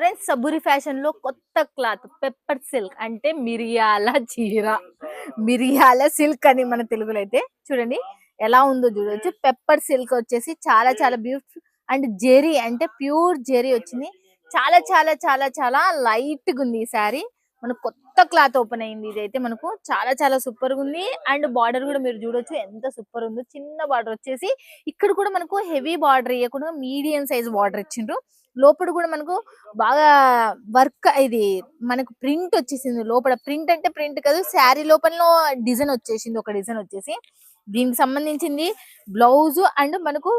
Friends సబూరి fashion లో కొత్త cloth pepper silk అంటే మిరియాల చీర మిరియాల సిల్క్ అని మన తెలుగులో అయితే చూడండి ఎలా ఉందో చూడొచ్చు. పెప్పర్ సిల్క్ వచ్చేసి చాలా చాలా బ్యూటిఫుల్ అండ్ జెరీ అంటే ప్యూర్ జెరీ వచ్చింది. చాలా చాలా చాలా చాలా లైట్ గా ఉంది ఈ శారీ. మనకు కొత్త క్లాత్ ఓపెన్ అయింది. ఇదైతే మనకు చాలా చాలా సూపర్ గా ఉంది. అండ్ బార్డర్ కూడా మీరు చూడొచ్చు ఎంత సూపర్ ఉందో. చిన్న బార్డర్ వచ్చేసి ఇక్కడ కూడా మనకు హెవీ బార్డర్ ఇవ్వకుండా మీడియం సైజ్ బార్డర్ ఇచ్చిండ్రు. లోపల కూడా మనకు బాగా వర్క్ ఇది మనకు ప్రింట్ వచ్చేసింది. లోపల ప్రింట్ అంటే ప్రింట్ కాదు, శారీ లోపల డిజైన్ వచ్చేసింది. ఒక డిజైన్ వచ్చేసి దీనికి సంబంధించింది బ్లౌజ్ అండ్ మనకు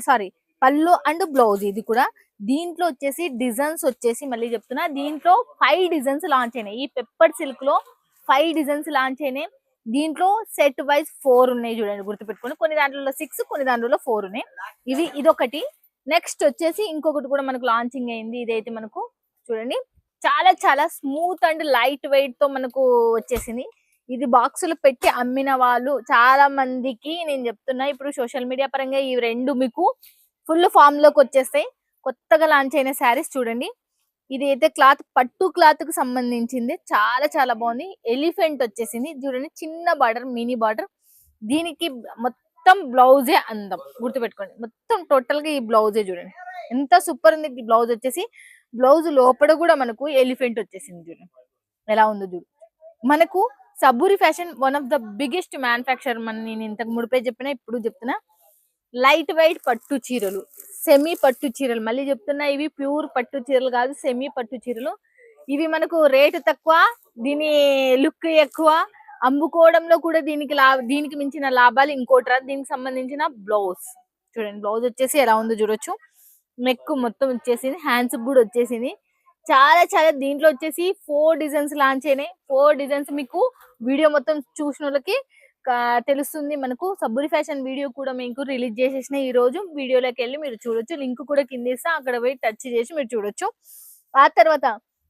సారీ పళ్ళు అండ్ బ్లౌజ్. ఇది కూడా దీంట్లో వచ్చేసి డిజైన్స్ వచ్చేసి మళ్ళీ చెప్తున్నా, దీంట్లో 5 డిజైన్స్ లాంచ్ అయినాయి. ఈ పెప్పర్ సిల్క్ లో 5 డిజైన్స్ లాంచ్ అయినాయి. దీంట్లో సెట్ వైజ్ 4 ఉన్నాయి. చూడండి గుర్తుపెట్టుకోండి, కొన్ని దాంట్లో 6 కొన్ని దాంట్లో 4 ఉన్నాయి. ఇదొకటి. నెక్స్ట్ వచ్చేసి ఇంకొకటి కూడా మనకు లాంచింగ్ అయింది. ఇదైతే మనకు చూడండి చాలా చాలా స్మూత్ అండ్ లైట్ వెయిట్ తో మనకు వచ్చేసింది. ఇది బాక్సులు పెట్టి అమ్మిన వాళ్ళు చాలా మందికి నేను చెప్తున్నా, ఇప్పుడు సోషల్ మీడియా పరంగా ఈ రెండు మీకు ఫుల్ ఫామ్ లోకి వచ్చేస్తాయి. కొత్తగా లాంచ్ అయిన శారీస్ చూడండి. ఇది అయితే క్లాత్ పట్టు క్లాత్ కు సంబంధించింది. చాలా చాలా బాగుంది. ఎలిఫెంట్ వచ్చేసింది చూడండి, చిన్న బార్డర్ మినీ బార్డర్. దీనికి మొత్తం బ్లౌజే అందం, గుర్తుపెట్టుకోండి. మొత్తం టోటల్ గా ఈ బ్లౌజే చూడండి ఎంత సూపర్ ఉంది. ఈ బ్లౌజ్ వచ్చేసి బ్లౌజ్ లోపల కూడా మనకు ఎలిఫెంట్ వచ్చేసింది. చూడండి ఎలా ఉందో చూడు. మనకు Saburi fashion one of the biggest manufacturer. నేను ఇంతకు ముడిపే చెప్పినా ఇప్పుడు చెప్తున్నా, లైట్ వెయిట్ పట్టు చీరలు, సెమీ పట్టు చీరలు. మళ్ళీ చెప్తున్నా, ఇవి ప్యూర్ పట్టు చీరలు కాదు, సెమీ పట్టు చీరలు. ఇవి మనకు రేటు తక్కువ, దీని లుక్ ఎక్కువ, అమ్ముకోవడంలో కూడా దీనికి మించిన లాభాలు ఇంకోటి రాదు. దీనికి సంబంధించిన బ్లౌజ్ చూడండి. బ్లౌజ్ వచ్చేసి ఎలా ఉందో చూడొచ్చు. నెక్ మొత్తం వచ్చేసింది, హ్యాండ్స్ కూడా వచ్చేసింది. చాలా చాలా దీంట్లో వచ్చేసి 4 డిజైన్స్ లాంచ్ అయినాయి. 4 డిజైన్స్ మీకు వీడియో మొత్తం చూసిన వాళ్ళకి తెలుస్తుంది. మనకు సబూరి ఫ్యాషన్ వీడియో కూడా మీకు రిలీజ్ చేసేసిన ఈ రోజు. వీడియోలోకి వెళ్ళి మీరు చూడొచ్చు. లింక్ కూడా కింద ఇస్తా, అక్కడ పోయి టచ్ చేసి మీరు చూడొచ్చు. ఆ తర్వాత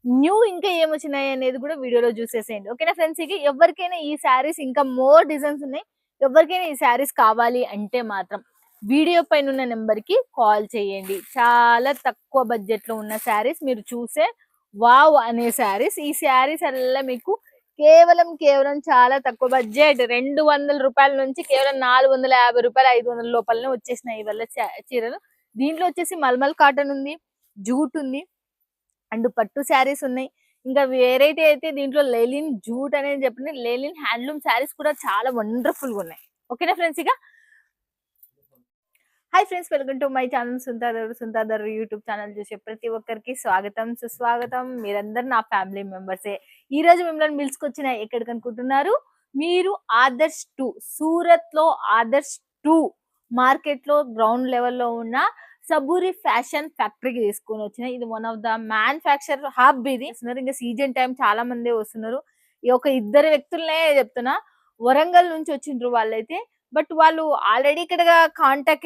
న్యూ ఇంకా ఏమొచ్చినాయి అనేది కూడా వీడియోలో చూసేసేయండి. ఓకేనా ఫ్రెండ్స్? ఇక ఎవరికైనా ఈ శారీస్ ఇంకా మోర్ డిజైన్స్ ఉన్నాయి, ఎవరికైనా ఈ శారీస్ కావాలి అంటే మాత్రం వీడియో పైన ఉన్న నెంబర్ కి కాల్ చేయండి. చాలా తక్కువ బడ్జెట్ లో ఉన్న శారీస్ మీరు చూసే వావ్ అనే శారీస్. ఈ శారీస్ అలా మీకు కేవలం చాలా తక్కువ బడ్జెట్ 200 రూపాయల నుంచి కేవలం 450 రూపాయలు 500 లోపలనే వచ్చేసినాయి ఇవల్ల చీరలు. దీంట్లో వచ్చేసి మల్మల్ కాటన్ ఉంది, జూట్ ఉంది అండ్ పట్టు శారీస్ ఉన్నాయి. ఇంకా వెరైటీ అయితే దీంట్లో లెలిన్ జూట్ అనేది చెప్పండి, లెలిన్ హ్యాండ్లూమ్ శారీస్ కూడా చాలా వండర్ఫుల్ గా ఉన్నాయి. ఓకేనా ఫ్రెండ్స్? ఇక hi friends, welcome to my channel సుంతాదర్ యూట్యూబ్ ఛానల్ చూసే ప్రతి ఒక్కరికి స్వాగతం సుస్వాగతం. మీరందరు నా ఫ్యామిలీ మెంబర్సే. ఈ రోజు మిమ్మల్ని పిలుచుకొచ్చిన ఎక్కడికి అనుకుంటున్నారు? మీరు ఆదర్శ్ 2 సూరత్ లో ఆదర్శ్ 2 మార్కెట్ లో గ్రౌండ్ లెవెల్లో ఉన్న సబూరి ఫ్యాషన్ ఫ్యాక్టరీకి తీసుకొని వచ్చిన. ఇది one of the manufacture hub. ఇది ఇంకా సీజన్ టైం చాలా మంది వస్తున్నారు. ఈ ఒక 2 వ్యక్తులనే చెప్తున్నా, వరంగల్ నుంచి వచ్చిండ్రు వాళ్ళైతే. బట్ వాళ్ళు ఆల్రెడీ ఇక్కడ కాంటాక్ట్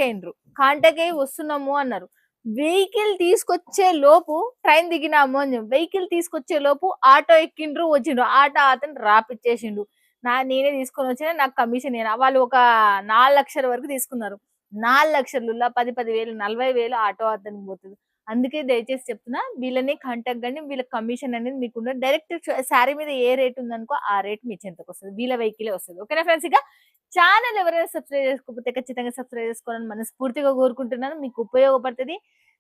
అయ్యి వస్తున్నాము అన్నారు. వెహికల్ తీసుకొచ్చే లోపు ట్రైన్ దిగినాము అని వెహికల్ తీసుకొచ్చే లోపు ఆటో ఎక్కిండ్రు, వచ్చిండ్రు. ఆటో అతను రాపిచ్చేసిండు. నేనే తీసుకొని వచ్చిన, నాకు కమిషన్ అయినా. వాళ్ళు ఒక 4 లక్షల వరకు తీసుకున్నారు. 4 లక్షలు 10,000 40,000 ఆటో అతనికి పోతుంది. అందుకే దయచేసి చెప్తున్నా, వీళ్ళని కాంటాక్ట్ కండి. వీళ్ళ కమిషన్ అనేది మీకు డైరెక్ట్ శారీ మీద ఏ రేట్ ఉందనుకో ఆ రేట్ మీ చెంతకు వస్తుంది. వీళ్ళ వెహికలే వస్తుంది. ఓకేనా ఫ్రెండ్స్? ఇక ఛానల్ ఎవరైనా సబ్స్క్రైబ్ చేసుకోకపోతే ఖచ్చితంగా సబ్స్క్రైబ్ చేసుకోవాలని మనస్ఫూర్తిగా కోరుకుంటున్నాను. మీకు ఉపయోగపడుతుంది.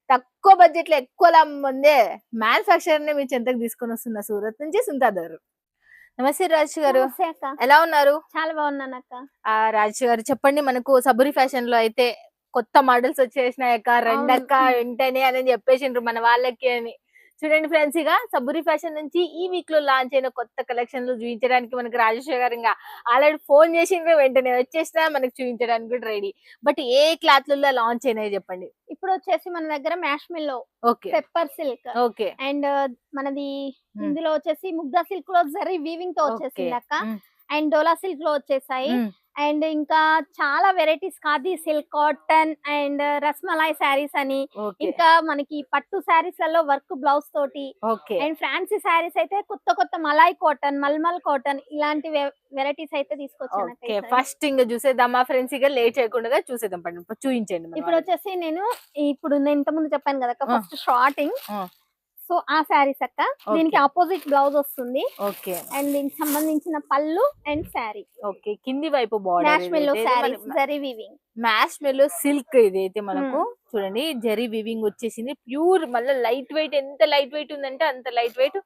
తక్కువ బడ్జెట్ లో ఎక్కువ లాభం పొందే మ్యానుఫ్యాక్చర్ ని మీ చెంతకు తీసుకొని వస్తున్న సూరత్ నుంచి సుంతాదర్. నమస్తే రాజేష్ గారు, ఎలా ఉన్నారు? చాలా బాగున్నాను అక్క. రాజేష్ గారు చెప్పండి, మనకు సబూరి ఫ్యాషన్ లో అయితే కొత్త మోడల్స్ వచ్చేసినాయక్క, రెండక్క వెంటనే అని చెప్పేసిండ్రు మన వాళ్ళకి అని. చూడండి ఫ్రెండ్స్, ఇక సబూరి ఫ్యాషన్ నుంచి ఈ వీక్ లో లాంచ్ అయిన కొత్త కలెక్షన్లు చూపించడానికి మనకి రాజేశ్వర్ గారు ఇంకా ఆల్రెడీ ఫోన్ చేసిండ్రు, వెంటనే వచ్చేసినా మనకి చూపించడానికి కూడా రెడీ. బట్ ఏ క్లాత్ లలో లాంచ్ అయినాయి చెప్పండి. ఇప్పుడు వచ్చేసి మన దగ్గర మ్యాష్మిల్లో పెప్పర్ సిల్క్, ఓకే, అండ్ మనది ఇందులో వచ్చేసి ముగ్ధా సిల్క్ లో జరీ వీవింగ్ తో వచ్చేసింది అక్క. అండ్ డోలా సిల్క్ లో వచ్చేసాయి. అండ్ ఇంకా చాలా varieties, khadi silk, cotton and rasmalai saris అని, ఇంకా మనకి పట్టు శారీస్ లలో వర్క్ బ్లౌజ్ తోటి, అండ్ ఫ్యాన్సీ శారీస్ అయితే కొత్త మలాయ్ కాటన్, మల్మల్ కాటన్ ఇలాంటి వెరైటీస్ అయితే తీసుకొచ్చాను. ఫస్ట్ ఇంకా చూసేద్దామా ఫ్రెండ్స్? ఇక లేట్ చేయకుండా చూసేద్దాం, చూపించండి. ఇప్పుడు వచ్చేసి నేను ఇంత ముందు చెప్పాను కదా, ఫస్ట్ స్టార్టింగ్ సో ఆ శారీస్ అక్క, దీనికి ఆపోజిట్ బ్లౌజ్ వస్తుంది ఓకే అండ్ దీనికి సంబంధించిన పళ్ళు అండ్ శారీ. ఓకే కింది వైపు బార్డర్ మ్యాష్ మెల్లో శారీస్ జరీ వీవింగ్. మ్యాష్ మెల్లో సిల్క్ ఇది అయితే మనకు చూడండి జరీ వివింగ్ వచ్చేసింది ప్యూర్. మళ్ళీ లైట్ వెయిట్, ఎంత లైట్ వెయిట్ ఉందంటే అంత లైట్ వెయిట్.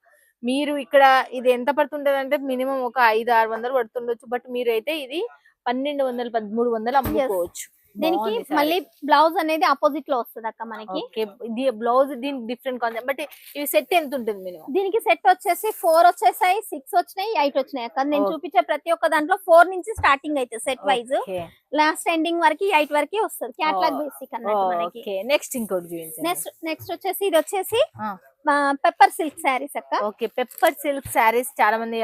మీరు ఇక్కడ ఇది ఎంత పడుతుంటది అంటే మినిమం ఒక 500-600 పడుతుండొచ్చు. బట్ మీరైతే ఇది 1200 1300 అమ్ముకోవచ్చు. దీనికి మళ్ళీ బ్లౌజ్ అనేది ఆపోజిట్ లో వస్తుంది అక్క మనకి. ఇది బ్లౌజ్ దీనికి డిఫరెంట్ కాన్సెప్ట్. బట్ ఇవి సెట్ ఎంత ఉంటుంది మినిమం? దీనికి సెట్ వచ్చేసి 4 వచ్చేసాయి, 6 వచ్చినాయి, 8 వచ్చినాయి అక్క. నేను చూపించే ప్రతి ఒక్క దాంట్లో 4 నుంచి స్టార్టింగ్ అయితే సెట్ వైజ్ లాస్ట్ ఎండింగ్ వరకు 8 వరకు వస్తుంది. క్యాటలాగ్ బేసిక్ అన్నట్టు మనకి. నెక్స్ట్ ఇంకోటి చూపించండి. నెక్స్ట్ వచ్చేసి ఇది వచ్చేసి పెప్పర్ సిల్క్ శారీస్ అక్క. ఓకే పెప్పర్ సిల్క్ శారీస్ చాలా మంది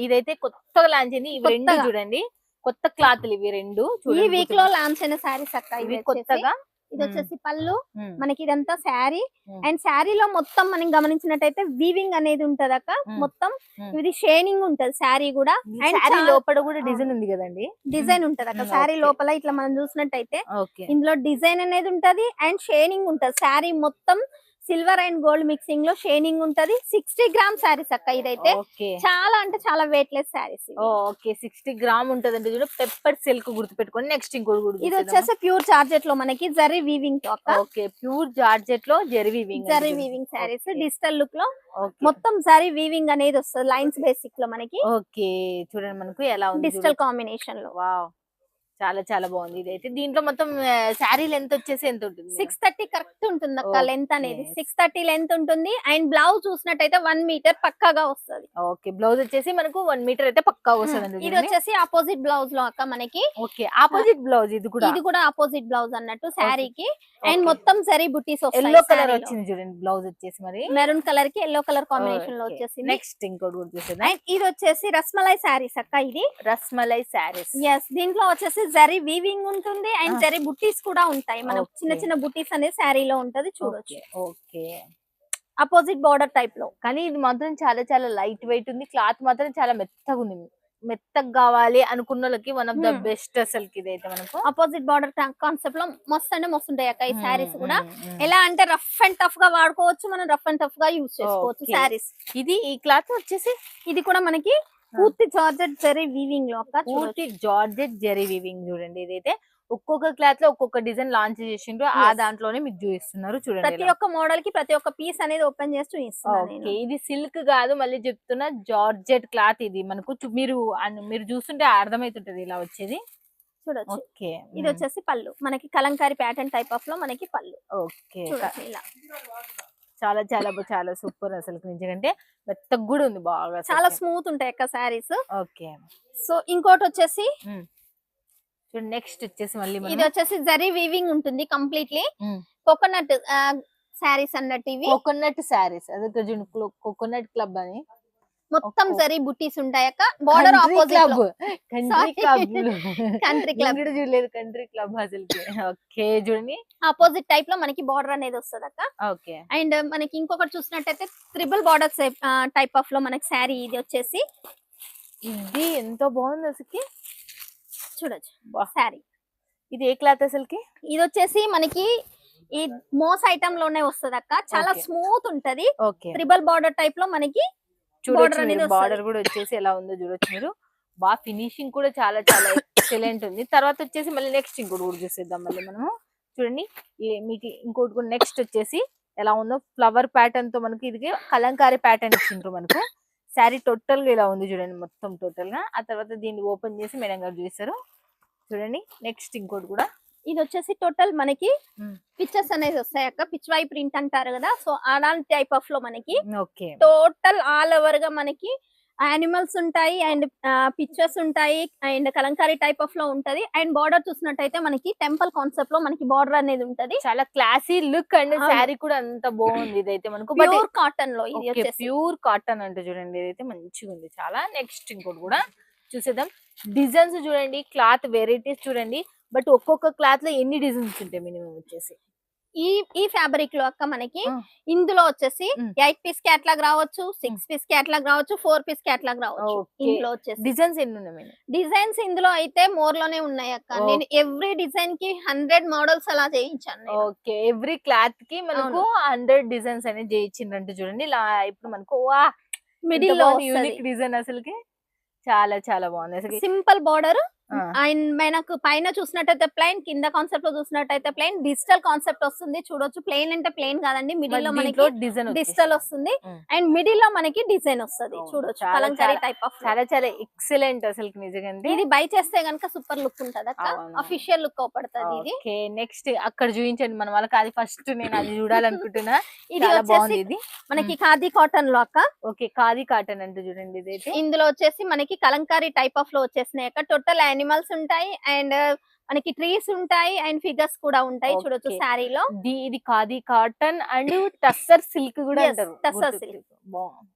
ఇదైతే కొత్తగా లాంచ్ అయింది. ఇవి రెండు చూడండి కొత్త క్లాత్లు ఇవి రెండు. ఈ వీక్ లో లాంచ్ అయిన శారీస్ అక్క ఇవి కొత్తగా. ఇది వచ్చేసి పళ్ళు మనకి, ఇదంతా శారీ. అండ్ శారీలో మొత్తం మనం గమనించినట్టయితే వీవింగ్ అనేది ఉంటది అక్క. మొత్తం ఇది షైనింగ్ ఉంటది శారీ కూడా. అండ్ శారీ లోపల కూడా డిజైన్ ఉంది కదండి, డిజైన్ ఉంటది అక్క శారీ లోపల. ఇట్లా మనం చూసినట్టయితే ఇందులో డిజైన్ అనేది ఉంటది అండ్ షైనింగ్ ఉంటది. శారీ మొత్తం సిల్వర్ అండ్ గోల్డ్ మిక్సింగ్ లో షైనింగ్ ఉంటది. 60 గ్రామ్ శారీస్ అక్క ఇదైతే. చాలా అంటే చాలా weight less saris. Okay 60 gram ఉంటది అంటే చూడ పెప్పర్ సిల్క్ గుర్తు పెట్టుకోండి. నెక్స్ట్ ఇంకోటి ఇది వచ్చేసి ప్యూర్ జార్జెట్ లో మనకి జరీ వీవింగ్ తో అక్క. ఓకే ప్యూర్ జార్జెట్ లో zari weaving saris digital look లో మొత్తం జరీ వీవింగ్ అనేది వస్తుంది లైన్స్ బేసిక్ లో మనకి. ఓకే చూడండి మనకు ఎలా ఉంది డిజిటల్ కాంబినేషన్ లో. వావ్ చాలా చాలా బాగుంది. ఇదైతే దీంట్లో మొత్తం శారీ లెంత్ వచ్చేసి ఎంత ఉంటుంది? 630 కరెక్ట్ ఉంటుంది అక్క లెంత్ అనేది. 630 లెంత్ ఉంటుంది. అండ్ బ్లౌజ్ చూసినట్టయితే 1 మీటర్ పక్కాగా వస్తుంది. ఓకే బ్లౌజ్ వచ్చేసి మనకు 1 మీటర్ అయితే పక్కా వస్తుంది. ఇది వచ్చేసి ఆపోజిట్ బ్లౌజ్ లో అక్క మనకి. ఓకే ఆపోజిట్ బ్లౌజ్ ఇది కూడా ఆపోజిట్ బ్లౌజ్ అన్నట్టు శారీకి. అండ్ మొత్తం జరీ బుటీస్ వస్తాయి. ఎల్లో కలర్ వచ్చింది చూడండి బ్లౌజ్ వచ్చేసి మరి మెరూన్ కలర్ కి ఎల్లో కలర్ కాంబినేషన్ లో వచ్చేసింది. నెక్స్ట్ ఇంకోటి కూడా చూసేది. అండ్ ఇది వచ్చేసి రస్మలై శారీస్ అక్క. ఇది రస్మలై శారీస్. ఎస్ దీంట్లో వచ్చేసి జరీ వీవింగ్ ఉంటుంది అండ్ జరీ బుట్టీస్ కూడా ఉంటాయి. మనం చిన్న చిన్న బుట్టీస్ అనేది శారీలో ఉంటది చూడొచ్చు. ఓకే అపోజిట్ బార్డర్ టైప్ లో. కానీ ఇది మాత్రం చాలా చాలా లైట్ వెయిట్ ఉంది. క్లాత్ మాత్రం చాలా మెత్తగా ఉంది. మెత్తగా కావాలి అనుకున్న వాళ్ళకి వన్ ఆఫ్ ద బెస్ట్ అసలు ఇదైతే మనకు. అపోజిట్ బార్డర్ కాన్సెప్ట్ లో మస్తు అంటే మస్తు ఉంటాయి అక్క ఈ శారీస్ కూడా. ఎలా అంటే రఫ్ అండ్ టఫ్ గా వాడుకోవచ్చు, మనం రఫ్ అండ్ టఫ్ గా యూజ్ చేసుకోవచ్చు శారీస్. ఇది ఈ క్లాత్ వచ్చేసి ఇది కూడా మనకి పూర్తి జార్జెట్ జరీ వీవింగ్ లో అక్క. పూర్తి జార్జెట్ జరీ వీవింగ్ చూడండి. ఇదైతే ఒక్కొక్క క్లాత్ లో ఒక్కొక్క డిజైన్ లాంచ్ చేసిండ్రు. ఆ దాంట్లోనే మీకు చూపిస్తున్నారు చూడండి. ప్రతి ఒక్క మోడల్ కి ప్రతి ఒక్క పీస్ అనేది ఓపెన్ చేసి చూపిస్తున్నారు. ఇది సిల్క్ కాదు, మళ్ళీ చెప్తున్నా జార్జెట్ క్లాత్. ఇది మనకు మీరు చూస్తుంటే అర్థమైతుంటది ఇలా వచ్చేది చూడొచ్చు. ఇది వచ్చేసి పళ్ళు మనకి కలంకారీ ప్యాటర్న్ టైప్ ఆఫ్ లో మనకి పళ్ళు. ఓకే ఇలా చాలా చాలా చాలా సూపర్ అసలు. నిజంగా మెత్తగా కూడా ఉంది, బాగా చాలా స్మూత్ ఉంటాయి అక్క శారీస్. ఓకే సో ఇంకోటి వచ్చేసి నెక్స్ట్ వచ్చేసి మళ్ళీ ఇది వచ్చేసి జరీ వీవింగ్ ఉంటుంది కంప్లీట్లీ. కోకోనట్ శారీస్ అన్నట్టు ఇవి. కోకోనట్ శారీస్ అదే కోకోనట్ క్లబ్ అని మొత్తం జరీ బుట్టీస్ ఉంటాయి అక్క. బార్డర్ ఆపోజిట్ కంట్రీ క్లబ్ చూడలేదు, కంట్రీ క్లబ్ అసలు. ఓకే చూడండి ఆపోజిట్ టైప్ లో మనకి బార్డర్ అనేది వస్తుంది అక్క. ఓకే అండ్ మనకి ఇంకొకటి చూసినట్టయితే త్రిబుల్ బార్డర్ టైప్ ఆఫ్ లో మనకి శారీ ఇది వచ్చేసి. ఇది ఎంతో బాగుంది అసలుకి చూడొచ్చు శారీ. ఇది ఏ క్లాత్ అసలుకి? ఇది వచ్చేసి మనకి ఈ మోస్ ఐటమ్ లోనే వస్తుంది అక్క. చాలా స్మూత్ ఉంటది. త్రిబుల్ బార్డర్ టైప్ లో మనకి బార్డర్ కూడా వచ్చేసి ఎలా ఉందో చూడొచ్చు మీరు. బాగా ఫినిషింగ్ కూడా చాలా చాలా ఎక్సలెంట్ ఉంది. తర్వాత వచ్చేసి మళ్ళీ నెక్స్ట్ ఇంకోటి కూడా చూసేద్దాం మళ్ళీ మనము. చూడండి మీకు ఇంకోటి కూడా నెక్స్ట్ వచ్చేసి ఎలా ఉందో ఫ్లవర్ ప్యాటర్న్ తో మనకి ఇది కలంకారీ ప్యాటర్న్ ఇచ్చిండ్రు మనకు. శారీ టోటల్ గా ఇలా ఉంది చూడండి మొత్తం టోటల్ గా. ఆ తర్వాత దీన్ని ఓపెన్ చేసి మేడం గారు చూపిస్తారు చూడండి. నెక్స్ట్ ఇంకోటి కూడా ఇది వచ్చేసి టోటల్ మనకి పిక్చర్స్ అనేది వస్తాయి అక్క. పిచ్ వై ప్రింట్ అంటారు కదా, సో అలాంటి టైప్ ఆఫ్ లో మనకి టోటల్ ఆల్ ఓవర్ గా మనకి యానిమల్స్ ఉంటాయి అండ్ పిక్చర్స్ ఉంటాయి అండ్ కలంకారీ టైప్ ఆఫ్ లో ఉంటది. అండ్ బార్డర్ చూసినట్టయితే మనకి టెంపుల్ కాన్సెప్ట్ లో మనకి బార్డర్ అనేది ఉంటది. చాలా క్లాసీ లుక్ అండ్ శారీ కూడా అంత బాగుంది. ఇదైతే మనకు ప్యూర్ కాటన్ లో, ఇది ప్యూర్ కాటన్ అంటే చూడండి ఇదైతే మంచిగా ఉంది చాలా. నెక్స్ట్ ఇంకోటి కూడా చూసేద్దాం. డిజైన్స్ చూడండి, క్లాత్ వెరైటీస్ చూడండి. బట్ ఒక్కొక్క క్లాత్ లో ఎన్ని డిజైన్స్ ఉంటాయి మినిమం వచ్చేసి? ఈ ఈ ఫ్యాబ్రిక్ లో అక్క మనకి ఆ. ఇందులో వచ్చేసి ఉమ్. 8 పీస్ క్యాట్లాగ్ రావచ్చు, 6 పీస్ క్యాట్లాగ్ రావచ్చు, 4 పీస్ క్యాట్లాగ్ రావచ్చు. ఓకే. ఇందులో వచ్చేసి డిజైన్స్ ఎన్ని ఉన్నాయి మేడం? డిజైన్స్ ఇందులో అయితే మోర్ లోనే ఉన్నాయి అక్క. ఓ. నేను ఎవ్రీ డిజైన్ కి 100 మోడల్స్ అలా చేయించాను నేను. ఓకే, ఎవ్రీ క్లాత్ కి మనకు 100 డిజైన్స్ అనేది చేయించిండ్రంటే చూడండి. ఇలా ఇప్పుడు మనకు వా మిడిల్ లో యూనిక్ డిజైన్ అసలుకి చాలా చాలా బాగుంది అసలు. సింపుల్ బార్డర్ అండ్ మనకు పైన చూసినట్టయితే ప్లెయిన్, కింద కాన్సెప్ట్ లో చూసినట్టయితే ప్లెయిన్. డిజిటల్ కాన్సెప్ట్ వస్తుంది చూడొచ్చు. ప్లెయిన్ అంటే ప్లెయిన్ కాదండి, మిడిల్ లో మనకి డిజైన్ డిజిటల్ వస్తుంది అండ్ మిడిల్ లో మనకి డిజైన్ వస్తుంది చూడొచ్చు. చాలా కలంకారీ టైప్ ఆఫ్ చాలా చాలా ఎక్సలెంట్ అసలు నిజంగా. ఇది బై చేస్తే గనుక సూపర్ లుక్ ఉంటది అక్క. అవును. అఫీషియల్ లుక్ అవపడుతుంది ఇది. ఓకే, నెక్స్ట్ అక్కడ చూపించండి మన వాళ్ళకి. అది ఫస్ట్ నేను అది చూడాలనుకుంటున్నా. ఇది చాలా బాగుంది వచ్చేసి ఇది. మనకి ఖాదీ కాటన్ లో అక్క. ఓకే, ఖాదీ కాటన్ అంటే చూడండి ఇదైతే. ఇందులో వచ్చేసి మనకి కలంకారీ టైప్ ఆఫ్ లో వచ్చేసినాయి అక్క. టోటల్ యానిమల్స్ ఉంటాయి అండ్ మనకి ట్రీస్ ఉంటాయి అండ్ ఫిగర్స్ కూడా ఉంటాయి చూడొచ్చు Okay. శారీలో. ఇది khadi cotton and tussar silk కూడా Yes, అంటారు. టస్సర్ గుర్తు- సిల్క్. బాగుంది.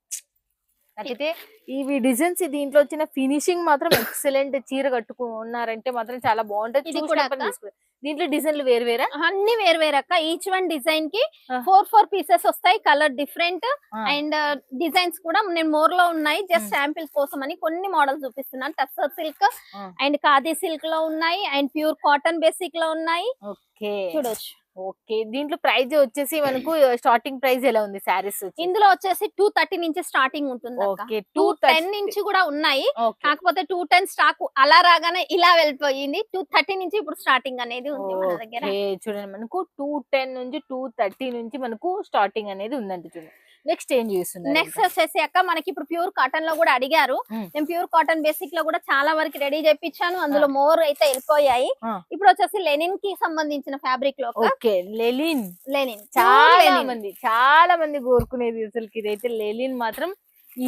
నాకైతే ఇవి డిజైన్స్ దీంట్లో వచ్చిన ఫినిషింగ్ మాత్రం ఎక్సలెంట్. చీర కట్టుకున్నారంటే మాత్రం చాలా బాగుంటది. ఇది చూసిన కూడా పని అక్క. తీసుకో. దీంట్లో డిజైన్లు వేరు వేరా? అన్ని వేరు వేరు అక్క. ఈచ్ వన్ డిజైన్ కి ఆ. 4 పీసెస్ వస్తాయి. కలర్ డిఫరెంట్ ఆ. అండ్ డిజైన్స్ కూడా నేను మోర్ లో ఉన్నాయి. జస్ట్ శాంపిల్ కోసం అని కొన్ని మోడల్స్ చూపిస్తున్నాను. టస్సర్ సిల్క్ ఆ. అండ్ ఖాదీ సిల్క్ లో ఉన్నాయి అండ్ ప్యూర్ కాటన్ బేసిక్ లో ఉన్నాయి ఓకే చూడొచ్చు. ఓకే, దీంట్లో ప్రైస్ వచ్చేసి మనకు స్టార్టింగ్ ప్రైస్ ఎలా ఉంది సారీస్? ఇందులో వచ్చేసి 230 నుంచి స్టార్టింగ్ ఉంటుంది అక్క. ఓకే, 210 నుంచి కూడా ఉన్నాయి. ఓకే కాకపోతే 210 స్టాక్ అలా రాగానే ఇలా వెళ్ళిపోయింది. 230 నుంచి ఇప్పుడు స్టార్టింగ్ అనేది ఉంది మన దగ్గర. ఓకే, చూడండి మనకు 210 నుంచి 230 నుంచి మనకు స్టార్టింగ్ అనేది ఉందంట. చూడండి నెక్స్ట్ ఏం చూస్తున్నారు? నెక్స్ట్ వచ్చేసి అక్క మనకి ఇప్పుడు ప్యూర్ కాటన్ లో కూడా అడిగారు. నేను ప్యూర్ కాటన్ బేసిక్ లో కూడా చాలా వరకు రెడీ చేయించాను. అందులో మోర్ అయితే వెళ్ళిపోయాయి. ఇప్పుడు వచ్చేసి లెనిన్ కి సంబంధించిన ఫ్యాబ్రిక్ లో ఓకే, లెనిన్. లెనిన్ చాలా మంది కోరుకునేది అసలు. ఇదైతే లెనిన్ మాత్రం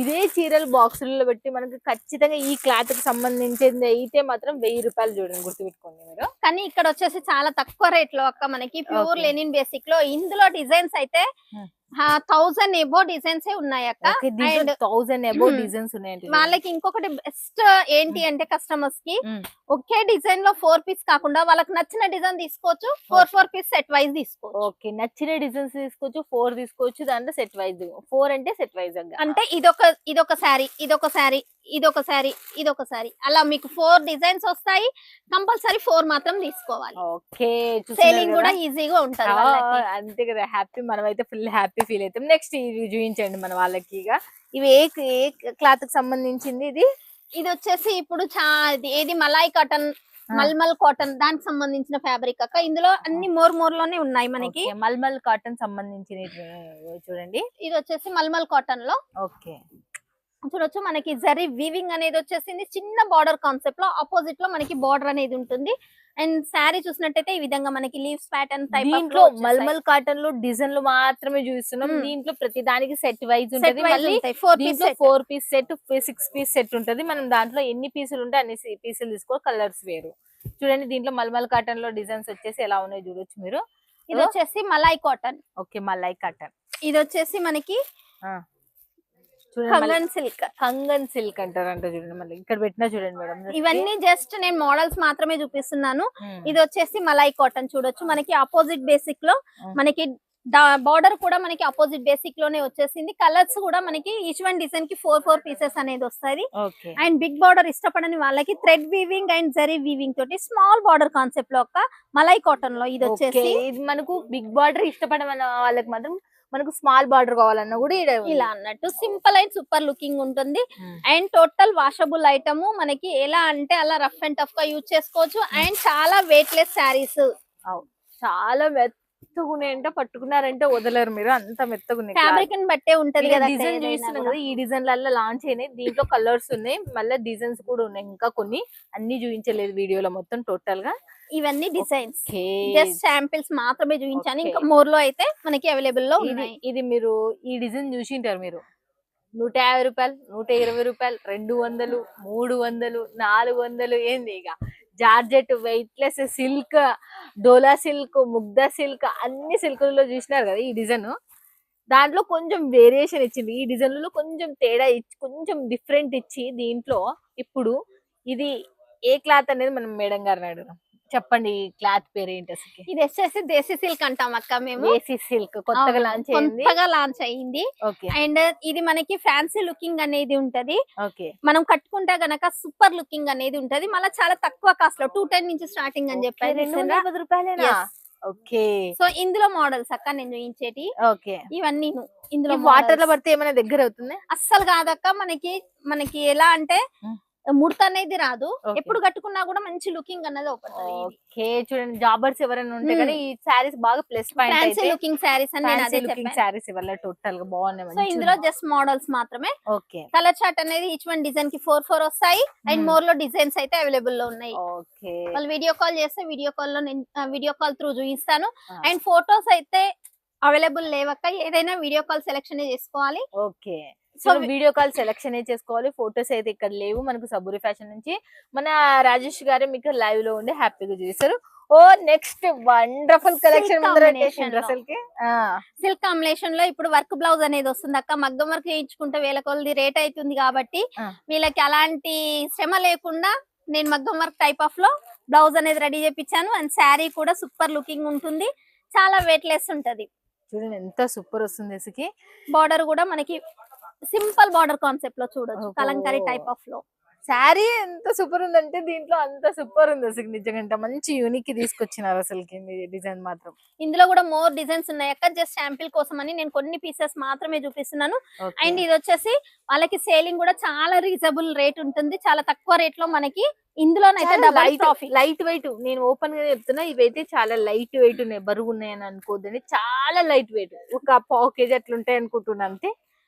ఇదే చీరలు బాక్సులలో పెట్టి మనకు ఖచ్చితంగా ఈ క్లాత్ కి సంబంధించింది అయితే మాత్రం 1000 రూపాయలు. చూడండి, గుర్తుపెట్టుకోండి మీరు. కానీ ఇక్కడ వచ్చేసి చాలా తక్కువ రేట్ లో అక్క మనకి ప్యూర్ Okay. లెనిన్ బేసిక్ లో. ఇందులో డిజైన్స్ అయితే 1000 ఎబో డిజైన్స్ ఉన్నాయి అక్క. ఓకే, దీంట్లో And 1000 అబౌవ్ డిజైన్స్ ఉన్నాయండి. వాళ్ళకి ఇంకొకటి బెస్ట్ ఏంటి అంటే కస్టమర్స్ కి మ్మ్. ఒకే డిజైన్ లో 4 పీస్ కాకుండా వాళ్ళకి నచ్చిన డిజైన్ తీసుకోవచ్చు. 4 పీస్ సెట్ వైజ్ తీసుకోవచ్చు. ఓకే, నచ్చిన డిజైన్స్ తీసుకోవచ్చు. 4 తీసుకోవచ్చు. దాంట్లో సెట్ వైజ్ 4 అంటే సెట్ వైజ్ అంటే ఇదొక శారీ, ఇదొక శారీ, ఇదొక శారీ, ఇదొక శారీ, అలా మీకు 4 డిజైన్స్ వస్తాయి. కంపల్సరీ 4 మాత్రం తీసుకోవాలి. ఓకే, సేలింగ్ కూడా ఈజీగా ఉంటది వాళ్ళకి. అంతే కదా, హ్యాపీ. మనం అయితే ఫుల్ హ్యాపీ ఫీల్ అవుతాం. నెక్స్ట్ ఇవి చూపించండి మన వాళ్ళకి. ఇక ఇవి ఏ క్లాత్ కి సంబంధించింది? ఇది వచ్చేసి ఇప్పుడు ఏది మలాయ్ కాటన్, మల్మల్ కాటన్ దానికి సంబంధించిన ఫ్యాబ్రిక్ అక్క. ఇందులో అన్ని మోర్ లోనే ఉన్నాయి మనకి. ఓకే, మల్మల్ కాటన్ సంబంధించిన చూడండి. ఇది వచ్చేసి మల్మల్ కాటన్ లో ఓకే, చూడొచ్చు. మనకి జరీ వీవింగ్ అనేది వచ్చేసింది. చిన్న బార్డర్ కాన్సెప్ట్ లో ఆపోజిట్ లో మనకి బార్డర్ అనేది ఉంటుంది. అండ్ శారీ చూసినట్టయితే ఈ విధంగా మనకి లీవ్స్ ప్యాటర్న్ టైప్ దీంట్లో మల్మల్ కాటన్ లో డిజైన్లు మాత్రమే చూస్తున్నాం. దీంట్లో ప్రతి దానికి సెట్ వైజ్ ఉంటది. మళ్ళీ 4 పీస్ సెట్, 6 పీస్ సెట్ ఉంటది. మనం దాంట్లో ఎన్ని పీసులు ఉంటే అన్ని పీసులు తీసుకో. కలర్స్ వేరు. చూడండి, దీంట్లో మల్మల్ కాటన్ లో డిజైన్స్ వచ్చేసి ఎలా ఉన్నాయో చూడొచ్చు మీరు. ఇది వచ్చేసి Malay cotton. Okay, Malay cotton. ఇది వచ్చేసి మనకి చూడండి, కంగన్ సిల్క్ అంటారంట. చూడండి, మళ్ళీ ఇక్కడ పెట్టినా చూడండి మేడం. ఇవన్నీ జస్ట్ నేను మోడల్స్ మాత్రమే చూపిస్తున్నాను. ఇది వచ్చేసి మలాయ్ కాటన్ చూడొచ్చు. మనకి ఆపోజిట్ బేసిక్ లో మనకి బార్డర్ కూడా మనకి ఆపోజిట్ బేసిక్ లోనే వచ్చేసింది. కలర్స్ కూడా మనకి ఈచ్ వన్ డిజైన్ కి 4 పీసెస్ అనేది వస్తాయి. అండ్ బిగ్ బార్డర్ ఇష్టపడని వాళ్ళకి thread weaving and zari weaving తోటి స్మాల్ బార్డర్ కాన్సెప్ట్ లో ఒక మలాయ్ కాటన్ లో ఇది వచ్చేసి. ఇది మనకు బిగ్ బార్డర్ ఇష్టపడని వాళ్ళకి మాత్రం మనకు స్మాల్ బార్డర్ కావాలన్నా కూడా ఇలా అన్నట్టు సింపుల్ అండ్ సూపర్ లుకింగ్ ఉంటుంది. అండ్ టోటల్ వాషబుల్ ఐటమ్ మనకి ఎలా అంటే అలా రఫ్ అండ్ టఫ్ గా యూజ్ చేసుకోవచ్చు. అండ్ చాలా వెయిట్ లెస్ శారీస్, చాలా మెత్తగున్నాయంటే పట్టుకున్నారంటే వదలరు మీరు. అంత మెత్తగున్నాయి. ఫ్యాబ్రిక్ ని బట్టే ఉంటది కదా. డిజైన్ చూస్తున్నాం కదా, ఈ డిజైన్లలో లాంచ్ అయినాయి. దీంట్లో కలర్స్ ఉన్నాయి, మళ్ళీ డిజైన్స్ కూడా ఉన్నాయి. ఇంకా కొన్ని అన్ని చూపించలేదు వీడియోలో మొత్తం టోటల్ గా. ఇవన్నీ డిజైన్స్ జస్ట్ శాంపిల్స్ మాత్రమే చూపించాను. ఇంకా మోర్ లో అయితే మనకి అవైలబుల్ లో ఉన్నాయి. ఇది మీరు ఈ డిజైన్ చూసింటారు మీరు. 150 రూపాయలు, 120 రూపాయలు, 200, 300, 400. ఏంది ఇక జార్జెట్, వెయిట్లెస్ సిల్క్, డోలా సిల్క్, ముగ్ధా సిల్క్, అన్ని సిల్కులలో చూసినారు కదా. ఈ డిజైన్ దాంట్లో కొంచెం వేరియేషన్ ఇచ్చింది. ఈ డిజైన్లలో కొంచెం తేడా ఇచ్చి, కొంచెం డిఫరెంట్ ఇచ్చి దీంట్లో ఇప్పుడు ఇది ఏ క్లాత్ అనేది మనం మేడం గారిని అడుగుదాం. చెప్పండి ఈ క్లాత్ పేరు ఏంటి అసలు? ఇది వచ్చేసి దేశీ సిల్క్ అంటాం అక్క మేము. ఏసీ సిల్క్ కొత్తగా లాంచ్ అయింది. కొత్తగా లాంచ్ అయింది. ఓకే. అండ్ ఇది మనకి ఫ్యాన్సీ లుకింగ్ అనేది ఉంటది. ఓకే. మనం కట్టుకుంటే గనక సూపర్ లుకింగ్ అనేది ఉంటది. మళ్ళీ చాలా తక్కువ కాస్ట్ లో 210 నుంచి స్టార్టింగ్ అని చెప్పారు. 250 రూపాయలేనా? ఓకే. సో ఇందులో మోడల్స్ అక్క నేను చూపించేటి. ఓకే. ఇవన్నీ ఇందులో వాటర్ లో పడితే ఏమైనా దగ్గర అవుతుంది? అస్సలు కాదక్క. మనకి ఎలా అంటే ముడత అనేది రాదు. ఎప్పుడు కట్టుకున్నా కూడా మంచి లుకింగ్ అన్నది ఒకటి. ఓకే. చూడండి జాబర్స్ ఎవరైనా ఉంటే కానీ ఈ సారీస్ బాగా plus point. Fancy looking saris అని నేను అదే చెప్పాను. సారీస్ ఇవల్ల టోటల్ గా బాగున్నాయి. సో ఇందులో జస్ట్ మోడల్స్ మాత్రమే. ఓకే. కలర్ చార్ట్ అనేది ఈచ్ వన్ డిజైన్ కి 4 వస్తాయి. అండ్ మోర్ లో డిజైన్స్ అయితే అవైలబుల్ లో ఉన్నాయి. ఓకే. వాళ్ళు వీడియో కాల్ చేస్తే వీడియో కాల్ లో నేను వీడియో కాల్ త్రూ చూపిస్తాను. అండ్ ఫోటోస్ అయితే అవైలబుల్ లేవక్క. ఏదైనా వీడియో కాల్ సెలెక్షన్ చేసుకోవాలి. Okay. So video call selection చేసుకోవాలి. ఫోటోస్ అయితే ఇక్కడ లేవు మనకు. సబూరి ఫ్యాషన్ నుంచి మన రాజేష్ గారు మీకు లైవ్ లో ఉండి హ్యాపీగా చూస్తారు. ఓ next wonderful collection silk combination లో ఇప్పుడు వర్క్ బ్లౌజ్ అనేది వస్తుంది అక్క. మగ్గం వర్క్ చేయించుకుంటే వేల కొలది రేట్ అవుతుంది కాబట్టి వీళ్ళకి అలాంటి శ్రమ లేకుండా నేను మగ్గం వర్క్ టైప్ ఆఫ్ లో బ్లౌజ్ అనేది రెడీ చేయించాను. అండ్ శారీ కూడా సూపర్ లుకింగ్ ఉంటుంది. చాలా వెయిట్ లెస్ ఉంటది. చూడండి ఎంత సూపర్ వస్తుంది. బార్డర్ కూడా మనకి సింపుల్ బార్డర్ కాన్సెప్ట్ లో చూడొచ్చు. కలంకారీ టైప్ ఆఫ్ లో శారీ ఎంత సూపర్ ఉందంటే దీంట్లో అంత సూపర్ ఉంది అసలు. నిజంగా మంచి యూనిక్ తీసుకొచ్చినారు అసలుకి డిజైన్ మాత్రం. ఇందులో కూడా మోర్ డిజైన్స్ ఉన్నాయి అక్క. జస్ట్ శాంపిల్ కోసం అని నేను కొన్ని పీసెస్ మాత్రమే చూపిస్తున్నాను. అండ్ ఇది వచ్చేసి వాళ్ళకి సేలింగ్ కూడా చాలా రీజనబుల్ రేట్ ఉంటుంది. చాలా తక్కువ రేట్ లో మనకి ఇందులోనైతే లైట్ వెయిట్. నేను ఓపెన్ గా చెప్తున్నా, ఇవైతే చాలా లైట్ వెయిట్ ఉన్నాయి. బరువు ఉన్నాయని అనుకోద్దని, చాలా లైట్ వెయిట్. ఒక 1/2 kg అట్లుంటాయి అనుకుంటున్నా అంతే.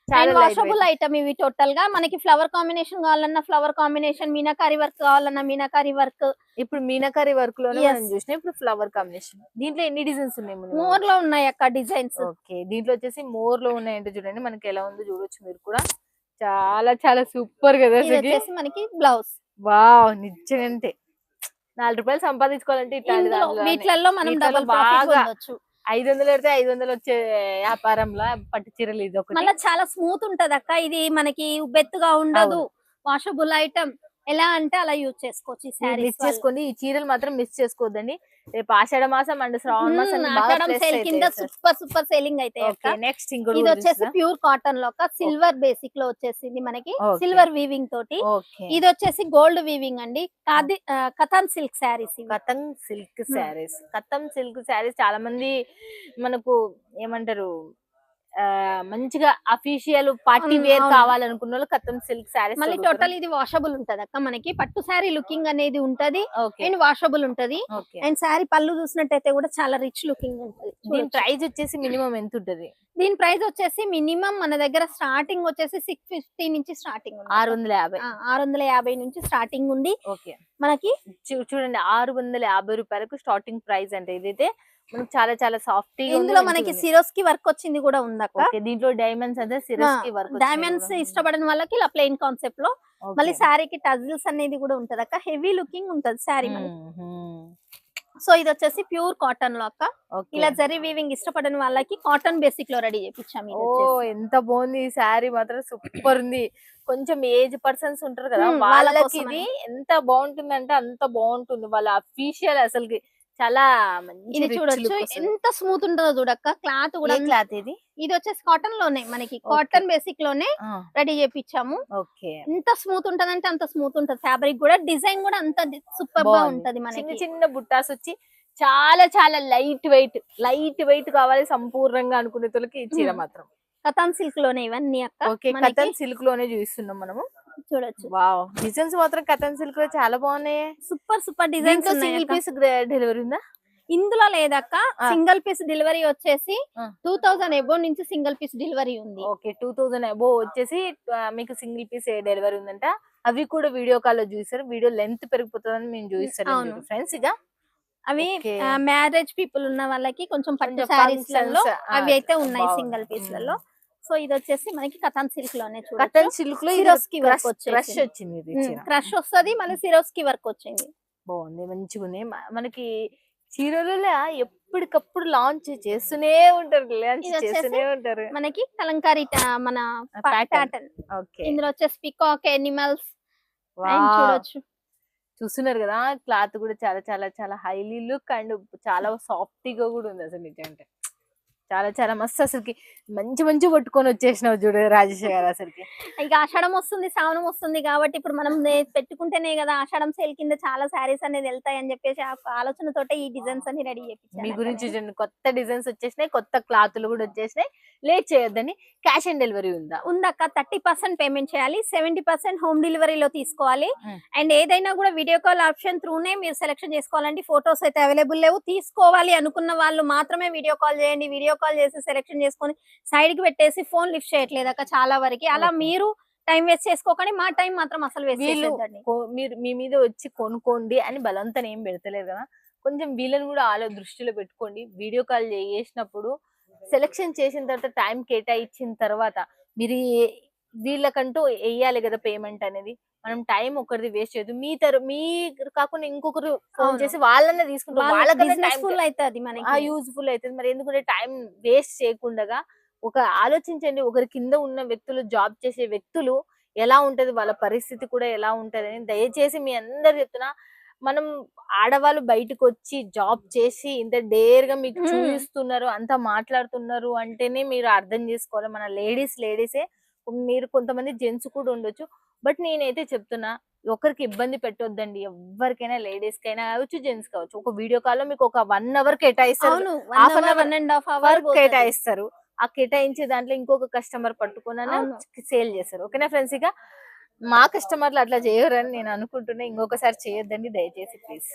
వాషబుల్ ఐటమ్ ఇవి. టోటల్ గా మనకి ఫ్లవర్ కాంబినేషన్ కావాలన్నా ఫ్లవర్ కాంబినేషన్, మీనాకారి వర్క్ కావాలన్నా మీనాకారి వర్క్. ఇప్పుడు మీనాకారి వర్క్ లోనే మనం చూసినా ఇప్పుడు ఫ్లవర్ కాంబినేషన్. దీంట్లో ఎన్ని డిజైన్స్ ఉన్నాయి? మోర్ లో ఉన్నాయి అక్క డిజైన్స్. ఓకే. దీంట్లో వచ్చేసి మోర్ లో ఉన్నాయంటే చూడండి మనకి ఎలా ఉందో చూడొచ్చు మీరు కూడా. చాలా చాలా సూపర్ కదా. మనకి బ్లౌజ్ వావ్ నిజంటే 4 రూపాయలు సంపాదించుకోవాలంటే వీటిలలో మనం డబుల్ ప్రాఫిట్ పొందొచ్చు. 500 పెడితే 500 వచ్చే వ్యాపారంలో పట్టు చీరలు ఇది ఒకటి. మళ్ళీ చాలా స్మూత్ ఉంటది అక్క. ఇది మనకి ఉబ్బెత్తుగా ఉండదు. Washable item. ఎలా అంటే అలా యూజ్ చేసుకోవచ్చు. మిస్ చేసుకోండి. ఈ చీరలు మాత్రం మిస్ చేసుకోవద్దండి. రేపు ఆషాఢ మాసం అండ్ శ్రావణ మాసం కింద సూపర్ సేలింగ్ అయితే. నెక్స్ట్ ఇది వచ్చేసి ప్యూర్ కాటన్ లో సిల్వర్ బేసిక్ లో వచ్చేసింది మనకి. సిల్వర్ వీవింగ్ తోటి. ఇది వచ్చేసి గోల్డ్ వీవింగ్ అండి. కథన్ సిల్క్ శారీస్. కథన్ సిల్క్ శారీస్ చాలా మంది మనకు ఏమంటారు మంచిగా అఫీషియల్ పార్టీ వేర్ కావాలనుకున్న వాళ్ళు కథన్ సిల్క్ శారీస్. మళ్ళీ టోటల్ ఇది వాషబుల్ ఉంటది అక్క. మనకి పట్టు శారీ లుకింగ్ అనేది ఉంటది. అండ్ వాషబుల్ ఉంటది. అండ్ శారీ పళ్ళు చూసినట్టయితే కూడా చాలా రిచ్ లుకింగ్ ఉంటది. దీని ప్రైస్ వచ్చేసి మినిమం ఎంత ఉంటది? దీని ప్రైస్ వచ్చేసి మినిమం మన దగ్గర స్టార్టింగ్ వచ్చేసి 650 నుంచి స్టార్టింగ్ ఉంది. 650 నుంచి స్టార్టింగ్ ఉంది మనకి. చూడండి 650 రూపాయలకు స్టార్టింగ్ ప్రైస్ అంటే ఇదైతే మనకు చాలా చాలా సాఫ్ట్. ఇందులో మనకి సిరోస్ కి వర్క్ వచ్చింది కూడా ఉందక్క. దీంట్లో డైమండ్స్ అంటే సిరోస్ కి వర్క్. డైమండ్స్ ఇష్టపడిన వాళ్ళకి ఇలా ప్లెయిన్ కాన్సెప్ట్ లో. మళ్ళీ శారీకి టజిల్స్ అనేది కూడా ఉంటది అక్క. హెవీ లుకింగ్ ఉంటది శారీ మనకి. సో ఇది వచ్చేసి ప్యూర్ కాటన్ లో అక్క. ఇలా జరీ వీవింగ్ ఇష్టపడిన వాళ్ళకి కాటన్ బేసిక్ లో రెడీ చేపించాము. ఎంత బాగుంది ఈ శారీ మాత్రం. సూపర్ ఉంది. కొంచెం ఏజ్ పర్సన్స్ ఉంటారు కదా వాళ్ళకి ఇది ఎంత బాగుంటుంది అంటే అంత బాగుంటుంది. వాళ్ళ అఫీషియల్ అసలుకి చాలా ఇది చూడొచ్చు ఎంత స్మూత్ ఉంటుందో చూడక్క. క్లాత్ కూడా. క్లాత్ ఇది వచ్చేసి కాటన్ లోనే మనకి కాటన్ బేసిక్ లోనే రెడీ చేపించాము. ఎంత స్మూత్ ఉంటదంటే అంత స్మూత్ ఉంటది. ఫ్యాబ్రిక్ కూడా డిజైన్ కూడా అంత సూపర్ గా ఉంటది. మనకి చిన్న బుట్టాస్ వచ్చి చాలా చాలా లైట్ వెయిట్ కావాలి సంపూర్ణంగా అనుకునే తోలకి ఈ చీర మాత్రం కథన్ సిల్క్ లోనే ఇవన్నీ అక్క. కథన్ సిల్క్ లోనే చూస్తున్నాం మనము. చూడొచ్చు. వావ్ డిజైన్స్ మాత్రం కథన్ సిల్క్ లో చాలా బాగున్నాయి. Super designs. Single piece delivery ఉందా? ఇందులో లేదక్క. సింగిల్ పీస్ డెలివరీ వచ్చేసి 2000 అబోవ్ నుంచి సింగిల్ పీస్ డెలివరీ ఉంది. 2000 అబోవ్ వచ్చేసి మీకు సింగిల్ పీస్ డెలివరీ ఉందంట. అవి కూడా వీడియో కాల్ లో చూసారు. వీడియో లెంత్ పెరిగిపోతుందని మేము చూపిస్తాను ఫ్రెండ్స్. ఇక అవి మ్యారేజ్ పీపుల్ ఉన్న వాళ్ళకి కొంచెం పట్టు శారీస్ లలో అవి అయితే ఉన్నాయి సింగిల్ పీస్ లలో. సో ఇది వచ్చేసి మనకి కథన్ సిల్క్ లోనే. కథన్ సిల్క్ లో సిరోస్ కి వర్క్ వచ్చింది. క్రష్ వస్తుంది. మళ్ళీ సిరోస్ కి వర్క్ వచ్చింది. బాగుంది మంచిగా ఉన్నాయి. మనకి చీరలలో ఎప్పటికప్పుడు లాంచ్ చేస్తూనే ఉంటారు. మనకి కలంకారీ మన ప్యాటర్న్. ఇందులో వచ్చేసి పికాక్, ఎనిమల్స్ చూడొచ్చు. చూస్తున్నారు కదా, క్లాత్ కూడా చాలా చాలా చాలా హైలీ లుక్ అండ్ చాలా సాఫ్టీగా కూడా ఉంది అసలు నిజంటే. చాలా చాలా మస్తు అసలుకి మంచి మంచి పట్టుకొని వచ్చేసినావు చూడు రాజేష్ గారు అసలుకి. ఇక ఆషాఢం వస్తుంది, శ్రావణం వస్తుంది కాబట్టి ఇప్పుడు మనం పెట్టుకుంటేనే కదా ఆషాఢం సేల్ కింద చాలా శారీస్ అనేది వెళ్తాయి అని చెప్పేసి ఆ ఆలోచనతోటే ఈ డిజైన్స్ అన్ని రెడీ మీ చేయించాను గురించి చూడండి, కొత్త డిజైన్స్ వచ్చేసినాయి, కొత్త క్లాత్లు కూడా వచ్చేసినాయి. లేట్ చేయొద్దని. క్యాష్ ఆన్ డెలివరీ ఉందా? ఉందక్క. 30% పేమెంట్ చేయాలి, 70% హోమ్ డెలివరీలో తీసుకోవాలి. Hmm. అండ్ ఏదైనా కూడా వీడియో కాల్ ఆప్షన్ త్రూనే మీరు సెలెక్షన్ చేసుకోవాలండి. ఫొటోస్ అయితే అవైలబుల్ లేవు. తీసుకోవాలి అనుకున్న వాళ్ళు మాత్రమే వీడియో కాల్ చేయండి. వీడియో కాల్ చేసి సెలెక్షన్ చేసుకొని సైడ్ కి పెట్టేసి ఫోన్ లిఫ్ట్ చేయట్లేదు అక్క చాలా వరకు. అలా Okay. మీరు టైం వేస్ట్ చేసుకోకండి, మా టైం మాత్రం అసలు వేస్ట్ వీళ్ళు చేయొద్దండి. మీరు మీ మీద వచ్చి కొనుక్కోండి అని బలవంతం ఏం పెడతలేరు కదా. కొంచెం వీళ్ళని కూడా దృష్టిలో పెట్టుకోండి. వీడియో కాల్ చేసినప్పుడు సెలెక్షన్ చేసిన తర్వాత టైం కేటాయించిన తర్వాత మీరు వీళ్ళకంటూ వేయాలి కదా పేమెంట్ అనేది. మనం టైం ఒకరిది వేస్ట్ చేయదు. మీ కాకుండా ఇంకొకరు ఫోన్ అవును. చేసి వాళ్ళనే తీసుకుంటారు. వాళ్ళకన్నా బిజినెస్ టైం ఫుల్ అవుతుంది మనకి. యూజ్ఫుల్ అవుతుంది. మరి ఎందుకంటే టైం వేస్ట్ చేయకుండా ఒక ఆలోచించండి. ఒకరి కింద ఉన్న వ్యక్తులు, జాబ్ చేసే వ్యక్తులు ఎలా ఉంటది, వాళ్ళ పరిస్థితి కూడా ఎలా ఉంటది అని దయచేసి మీ అందరు చెప్తున్నా. మనం ఆడవాళ్ళు బయటకు వచ్చి జాబ్ చేసి ఇంత డేర్ గా మీకు చూపిస్తున్నారు, అంత మాట్లాడుతున్నారు అంటేనే మీరు అర్థం చేసుకోవాలి. మన లేడీసే. మీరు కొంతమంది జెంట్స్ కూడా ఉండొచ్చు. బట్ నేనైతే చెప్తున్నా, ఒకరికి ఇబ్బంది పెట్టొద్దండి. ఎవరికైనా లేడీస్ కైనా కావచ్చు, జెంట్స్ కావచ్చు. ఒక వీడియో కాల్ లో మీకు ఒక 1 అవర్ కేటాయిస్తారు, అవును, half an 1 hour 1.5 hour hour కేటాయిస్తారు. ఆ కేటాయించే దాంట్లో ఇంకొక కస్టమర్ పట్టుకున్నా అవును. సేల్ చేస్తారు. ఓకేనా ఫ్రెండ్స్? ఇక మా కస్టమర్లు అట్లా చేయరని నేను అనుకుంటున్నా. ఇంకొకసారి చేయొద్దండి దయచేసి ప్లీజ్.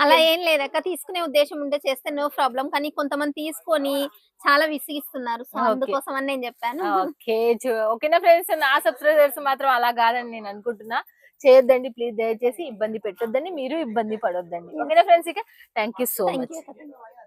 అలా ఏం లేదక్క. తీసుకునే ఉద్దేశం ఉంటే చేస్తే నో ప్రాబ్లం. కానీ కొంతమంది తీసుకొని చాలా విసిగిస్తున్నారు. So okay. అందుకోసం అని నేను చెప్పాను. ఓకే. ఓకేనా ఫ్రెండ్స్? నా సబ్స్క్రైబర్స్ మాత్రం అలా కాదని నేను అనుకుంటున్నా. చేయొద్దండి ప్లీజ్, దయచేసి ఇబ్బంది పెట్టొద్దండి, మీరు ఇబ్బంది పడొద్దండి. ఓకేనా ఫ్రెండ్స్? ఇక thank you so thank much. You.